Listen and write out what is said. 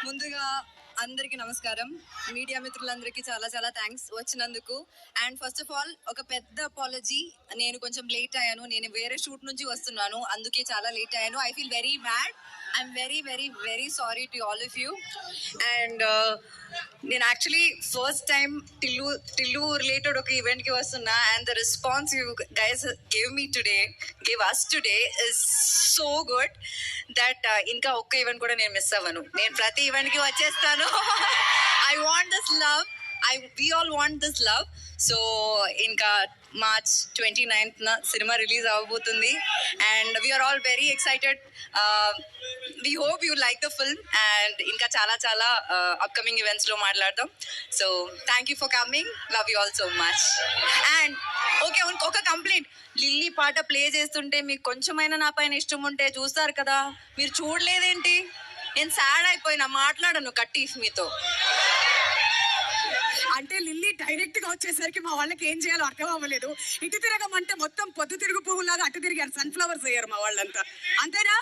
ముందుగా అందరికీ నమస్కారం. మీడియా మిత్రులందరికీ చాలా చాలా థ్యాంక్స్ వచ్చినందుకు. అండ్ ఫస్ట్ ఆఫ్ ఆల్ ఒక పెద్ద అపాలజీ. నేను కొంచెం లేట్ అయ్యాను. నేను వేరే షూట్ నుంచి వస్తున్నాను, అందుకే చాలా లేట్ అయ్యాను. I feel very bad. I'm very very very sorry to all of you. And నేను actually first time Tillu related ఒక ఈవెంట్కి వస్తున్నా. And the response you guys give us today is so good that ఇంకా ఒక్క event కూడా నేను miss అవ్వను. నేను ప్రతి ఈవెంట్కి వచ్చేస్తాను. I want this love. we all want this love. So ఇంకా March 29th cinema release avabothundi and we are all very excited. We hope you like the film and inka chala upcoming events lo maatladam. So thank you for coming. Love you all so much. And okay, oka complaint, lily పాట play చేస్తుంటే మీకు కొంచెమైనా నా పైన ఇష్టం ఉంటే చూస్తారు కదా, మీరు చూడలేదేంటి? నేను సాడ్ అయిపోయినా, మాట్లాడను కట్టీఫ్ మీతో. అంటే లిల్లీ డైరెక్ట్ గా వచ్చేసరికి మా వాళ్ళకి ఏం చేయాలో అర్థం అవ్వలేదు. ఇటు తిరగమంటే మొత్తం పొద్దు తిరుగు పువ్వులాగా అటు తిరిగారు, సన్ఫ్లవర్స్ అయ్యారు మా వాళ్ళంతా. అంతేనా?